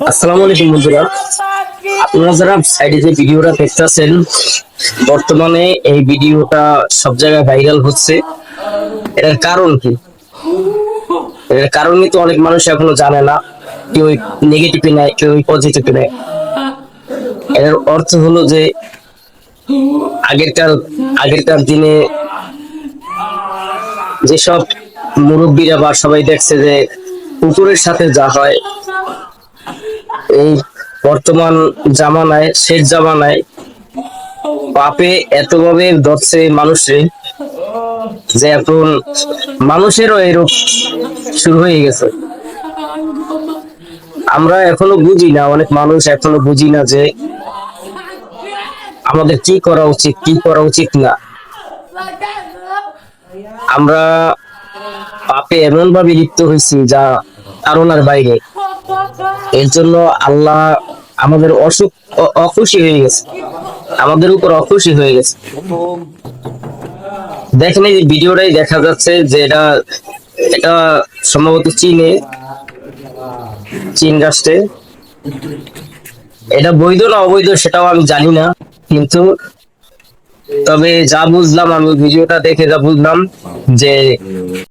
আসসালামু আলাইকুম বন্ধুরা, আপনারা যারা সাইডে যে ভিডিওটা দেখতেছেন, বর্তমানে এই ভিডিওটা সব জায়গায় ভাইরাল হচ্ছে। এর কারণ কি? এর কারণ কিন্তু অনেক মানুষ এখনো জানে না। কেউ নেগেটিভে নেয়, কেউ পজিটিভে নেয়। এর অর্থ হলো যে আগেরকার আগেরকার দিনে যেসব মুরব্বীরা বা সবাই দেখছে যে কুকুরের সাথে যা হয়, এই বর্তমান জামানায়, শেষ জামানায় পাপে এতভাবে ধরছে মানুষে যে এখন মানুষেরও এই রোগ শুরু হয়ে গেছে। আমরা এখনো বুঝি না, অনেক মানুষ এখনো বুঝি না যে আমাদের কি করা উচিত, কি করা উচিত না। আমরা পাপে এমন ভাবে লিপ্ত হয়েছি যা ধারণার বাইরে। এর জন্য আল্লাহ আমাদের অখুশি হয়ে গেছে, আমাদের উপর অখুশি হয়ে গেছে। দেখেন এই ভিডিওটাই দেখা যাচ্ছে যে এটা এটা সম্ভবত চীন রাষ্ট্রে। এটা বৈধ না অবৈধ সেটাও আমি জানি না, কিন্তু তবে যা বুঝলাম, আমি ভিডিওটা দেখে যা বুঝলাম যে